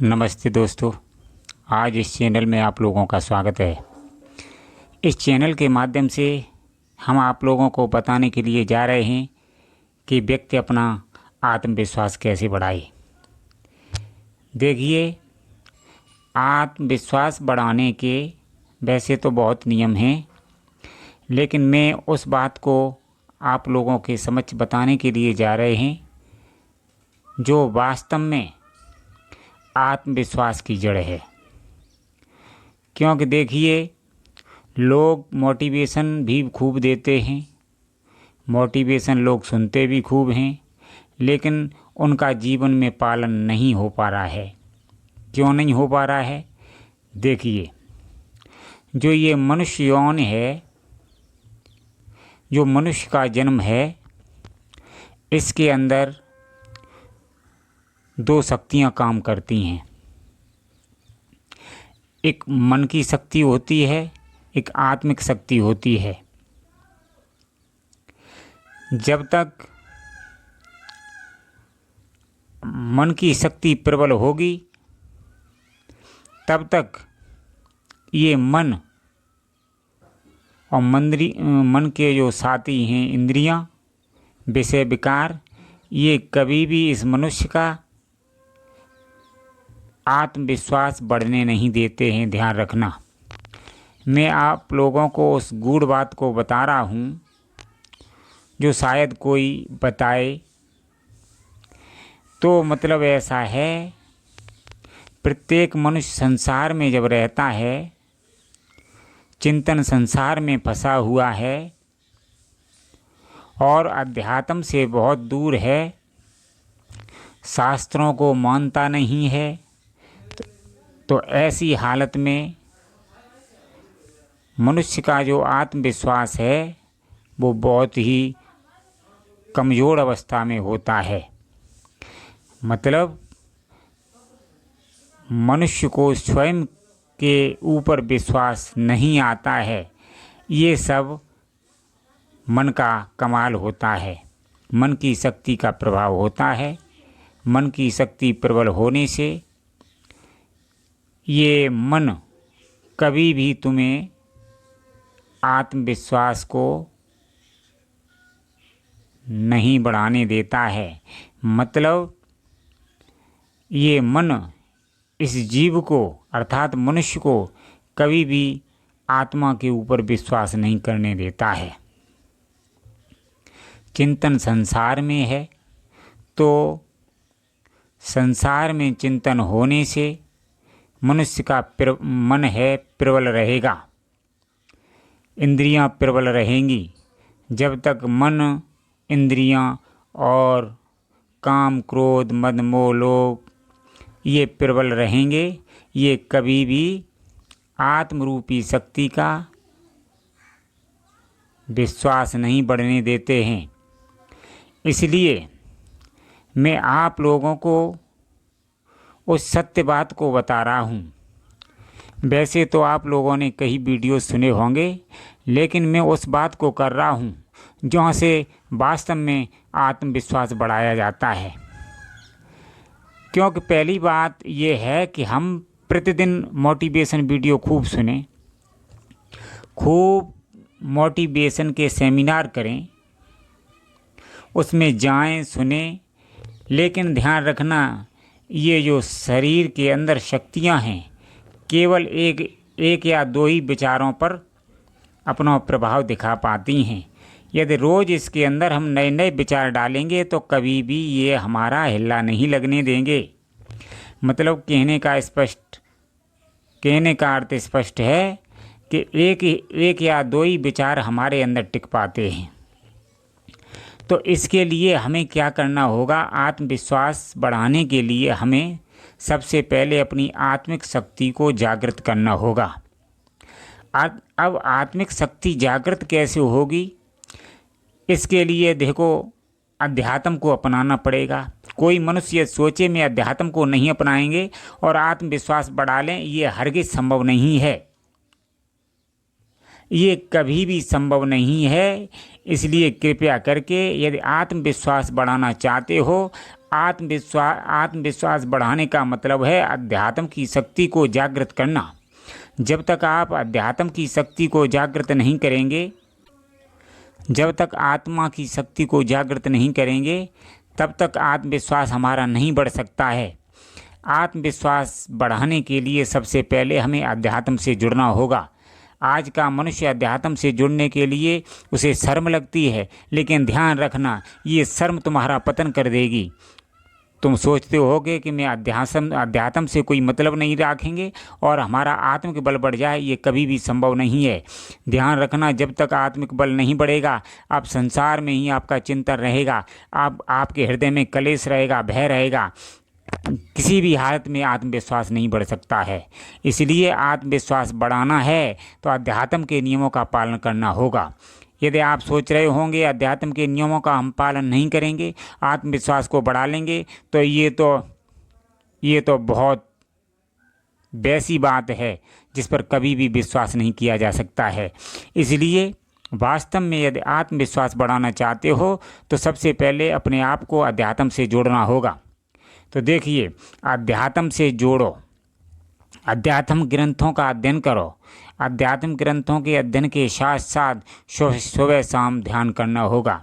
नमस्ते दोस्तों। आज इस चैनल में आप लोगों का स्वागत है। इस चैनल के माध्यम से हम आप लोगों को बताने के लिए जा रहे हैं कि व्यक्ति अपना आत्मविश्वास कैसे बढ़ाए। देखिए, आत्मविश्वास बढ़ाने के वैसे तो बहुत नियम हैं, लेकिन मैं उस बात को आप लोगों के समक्ष बताने के लिए जा रहे हैं जो वास्तव में आत्मविश्वास की जड़ है। क्योंकि देखिए, लोग मोटिवेशन भी खूब देते हैं, मोटिवेशन लोग सुनते भी खूब हैं, लेकिन उनका जीवन में पालन नहीं हो पा रहा है। क्यों नहीं हो पा रहा है? देखिए, जो ये मनुष्य यौन है, जो मनुष्य का जन्म है, इसके अंदर दो शक्तियाँ काम करती हैं। एक मन की शक्ति होती है, एक आत्मिक शक्ति होती है। जब तक मन की शक्ति प्रबल होगी, तब तक ये मन और मन के जो साथी हैं इंद्रियां, विषय विकार, ये कभी भी इस मनुष्य का आत्मविश्वास बढ़ने नहीं देते हैं। ध्यान रखना, मैं आप लोगों को उस गूढ़ बात को बता रहा हूँ जो शायद कोई बताए। तो मतलब ऐसा है, प्रत्येक मनुष्य संसार में जब रहता है, चिंतन संसार में फंसा हुआ है और अध्यात्म से बहुत दूर है, शास्त्रों को मानता नहीं है, तो ऐसी हालत में मनुष्य का जो आत्मविश्वास है वो बहुत ही कमज़ोर अवस्था में होता है। मतलब मनुष्य को स्वयं के ऊपर विश्वास नहीं आता है। ये सब मन का कमाल होता है, मन की शक्ति का प्रभाव होता है। मन की शक्ति प्रबल होने से ये मन कभी भी तुम्हें आत्मविश्वास को नहीं बढ़ाने देता है। मतलब ये मन इस जीव को अर्थात मनुष्य को कभी भी आत्मा के ऊपर विश्वास नहीं करने देता है। चिंतन संसार में है, तो संसार में चिंतन होने से मनुष्य का मन है प्रबल रहेगा, इंद्रियां प्रबल रहेंगी। जब तक मन, इंद्रियां और काम, क्रोध, मद, मोह, लोभ ये प्रबल रहेंगे, ये कभी भी आत्मरूपी शक्ति का विश्वास नहीं बढ़ने देते हैं। इसलिए मैं आप लोगों को उस सत्य बात को बता रहा हूँ। वैसे तो आप लोगों ने कई वीडियो सुने होंगे, लेकिन मैं उस बात को कर रहा हूँ जहाँ से वास्तव में आत्मविश्वास बढ़ाया जाता है। क्योंकि पहली बात ये है कि हम प्रतिदिन मोटिवेशन वीडियो खूब सुने, खूब मोटिवेशन के सेमिनार करें, उसमें जाएं, सुने, लेकिन ध्यान रखना, ये जो शरीर के अंदर शक्तियां हैं, केवल एक या दो ही विचारों पर अपना प्रभाव दिखा पाती हैं। यदि रोज़ इसके अंदर हम नए नए विचार डालेंगे तो कभी भी ये हमारा हिल्ला नहीं लगने देंगे। मतलब कहने का अर्थ स्पष्ट है कि एक या दो ही विचार हमारे अंदर टिक पाते हैं। तो इसके लिए हमें क्या करना होगा? आत्मविश्वास बढ़ाने के लिए हमें सबसे पहले अपनी आत्मिक शक्ति को जागृत करना होगा। अब आत्मिक शक्ति जागृत कैसे होगी? इसके लिए देखो, अध्यात्म को अपनाना पड़ेगा। कोई मनुष्य सोचे में अध्यात्म को नहीं अपनाएंगे और आत्मविश्वास बढ़ा लें, ये हरगिज संभव नहीं है। ये कभी भी संभव नहीं है। इसलिए कृपया करके यदि आत्मविश्वास बढ़ाना चाहते हो, आत्मविश्वास बढ़ाने का मतलब है अध्यात्म की शक्ति को जागृत करना। जब तक आप अध्यात्म की शक्ति को जागृत नहीं करेंगे, जब तक आत्मा की शक्ति को जागृत नहीं करेंगे, तब तक आत्मविश्वास हमारा नहीं बढ़ सकता है। आत्मविश्वास बढ़ाने के लिए सबसे पहले हमें अध्यात्म से जुड़ना होगा। आज का मनुष्य अध्यात्म से जुड़ने के लिए उसे शर्म लगती है, लेकिन ध्यान रखना, ये शर्म तुम्हारा पतन कर देगी। तुम सोचते होगे कि मैं अध्यात्म से कोई मतलब नहीं रखेंगे और हमारा आत्मिक बल बढ़ जाए, ये कभी भी संभव नहीं है। ध्यान रखना, जब तक आत्मिक बल नहीं बढ़ेगा, आप संसार में ही आपका चिंतन रहेगा, आपके हृदय में कलेश रहेगा, भय रहेगा। किसी भी हालत में आत्मविश्वास नहीं बढ़ सकता है। इसलिए आत्मविश्वास बढ़ाना है तो अध्यात्म के नियमों का पालन करना होगा। यदि आप सोच रहे होंगे अध्यात्म के नियमों का हम पालन नहीं करेंगे, आत्मविश्वास को बढ़ा लेंगे, तो ये तो बहुत वैसी बात है जिस पर कभी भी विश्वास नहीं किया जा सकता है। इसलिए वास्तव में यदि आत्मविश्वास बढ़ाना चाहते हो तो सबसे पहले अपने आप को अध्यात्म से जोड़ना होगा। तो देखिए, अध्यात्म से जोड़ो, अध्यात्म ग्रंथों का अध्ययन करो। अध्यात्म ग्रंथों के अध्ययन के साथ साथ सुबह शाम ध्यान करना होगा।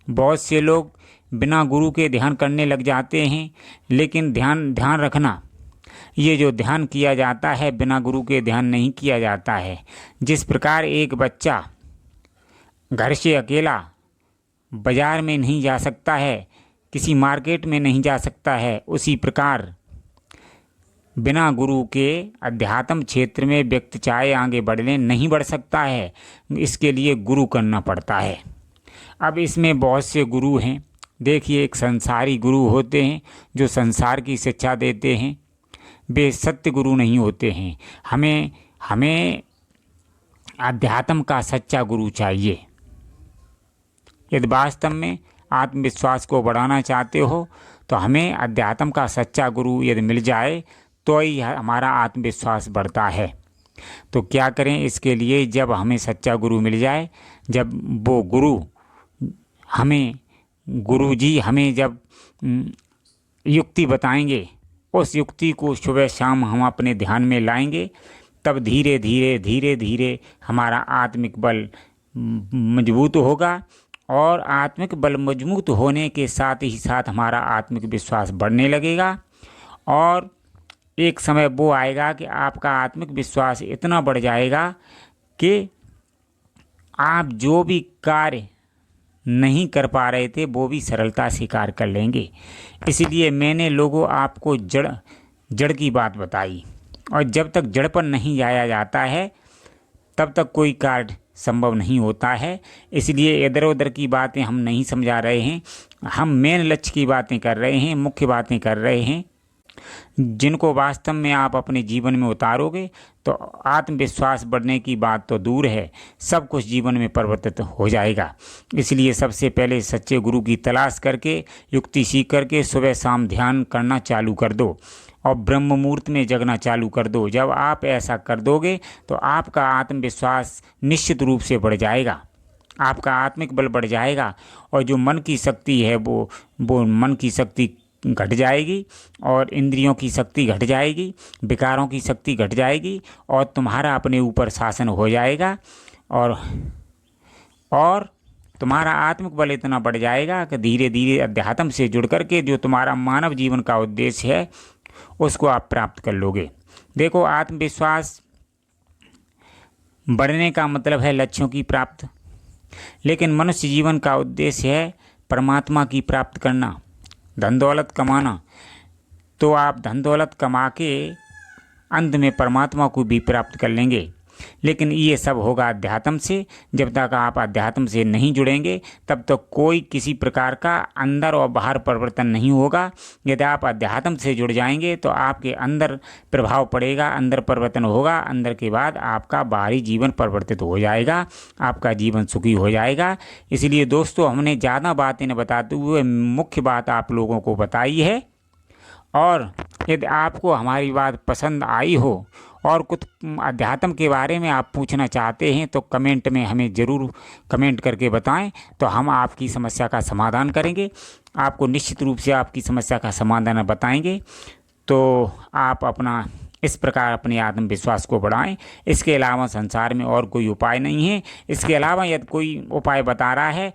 बहुत से लोग बिना गुरु के ध्यान करने लग जाते हैं, लेकिन ध्यान रखना, ये जो ध्यान किया जाता है बिना गुरु के ध्यान नहीं किया जाता है। जिस प्रकार एक बच्चा घर से अकेला बाजार में नहीं जा सकता है, किसी मार्केट में नहीं जा सकता है, उसी प्रकार बिना गुरु के अध्यात्म क्षेत्र में व्यक्ति चाहे आगे बढ़ने नहीं बढ़ सकता है। इसके लिए गुरु करना पड़ता है। अब इसमें बहुत से गुरु हैं। देखिए, एक संसारी गुरु होते हैं जो संसार की शिक्षा देते हैं, वे सत्य गुरु नहीं होते हैं। हमें अध्यात्म का सच्चा गुरु चाहिए। यदि वास्तव में आत्मविश्वास को बढ़ाना चाहते हो तो हमें अध्यात्म का सच्चा गुरु यदि मिल जाए तो ही हमारा आत्मविश्वास बढ़ता है। तो क्या करें इसके लिए? जब हमें सच्चा गुरु मिल जाए, जब वो गुरुजी हमें जब युक्ति बताएंगे, उस युक्ति को सुबह शाम हम अपने ध्यान में लाएंगे, तब धीरे धीरे हमारा आत्मिक बल मजबूत होगा। और आत्मिक बल मजबूत होने के साथ ही साथ हमारा आत्मिक विश्वास बढ़ने लगेगा। और एक समय वो आएगा कि आपका आत्मिक विश्वास इतना बढ़ जाएगा कि आप जो भी कार्य नहीं कर पा रहे थे वो भी सरलता से कार्य कर लेंगे। इसलिए मैंने लोगों आपको जड़ की बात बताई, और जब तक जड़ पर नहीं जाया जाता है तब तक कोई कार्य संभव नहीं होता है। इसलिए इधर उधर की बातें हम नहीं समझा रहे हैं, हम मेन लक्ष्य की बातें कर रहे हैं, मुख्य बातें कर रहे हैं, जिनको वास्तव में आप अपने जीवन में उतारोगे तो आत्मविश्वास बढ़ने की बात तो दूर है, सब कुछ जीवन में परिवर्तित हो जाएगा। इसलिए सबसे पहले सच्चे गुरु की तलाश करके, युक्ति सीख करके सुबह शाम ध्यान करना चालू कर दो और ब्रह्म मुहूर्त में जगना चालू कर दो। जब आप ऐसा कर दोगे तो आपका आत्मविश्वास निश्चित रूप से बढ़ जाएगा, आपका आत्मिक बल बढ़ जाएगा, और जो मन की शक्ति है वो मन की शक्ति घट जाएगी, और इंद्रियों की शक्ति घट जाएगी, विकारों की शक्ति घट जाएगी, और तुम्हारा अपने ऊपर शासन हो जाएगा। और तुम्हारा आत्मिक बल इतना बढ़ जाएगा कि धीरे धीरे अध्यात्म से जुड़ करके जो तुम्हारा मानव जीवन का उद्देश्य है उसको आप प्राप्त कर लोगे। देखो, आत्मविश्वास बढ़ने का मतलब है लक्ष्यों की प्राप्त, लेकिन मनुष्य जीवन का उद्देश्य है परमात्मा की प्राप्त करना, धन दौलत कमाना। तो आप धन दौलत कमा के अंत में परमात्मा को भी प्राप्त कर लेंगे, लेकिन ये सब होगा अध्यात्म से। जब तक आप अध्यात्म से नहीं जुड़ेंगे तब तक कोई किसी प्रकार का अंदर और बाहर परिवर्तन नहीं होगा। यदि आप अध्यात्म से जुड़ जाएंगे तो आपके अंदर प्रभाव पड़ेगा, अंदर परिवर्तन होगा, अंदर के बाद आपका बाहरी जीवन परिवर्तित हो जाएगा, आपका जीवन सुखी हो जाएगा। इसलिए दोस्तों, हमने ज़्यादा बातें न बताते हुए मुख्य बात आप लोगों को बताई है। और यदि आपको हमारी बात पसंद आई हो और कुछ अध्यात्म के बारे में आप पूछना चाहते हैं तो कमेंट में हमें ज़रूर कमेंट करके बताएं, तो हम आपकी समस्या का समाधान करेंगे, आपको निश्चित रूप से आपकी समस्या का समाधान बताएंगे। तो आप अपना इस प्रकार अपने आत्मविश्वास को बढ़ाएं। इसके अलावा संसार में और कोई उपाय नहीं है। इसके अलावा यदि कोई उपाय बता रहा है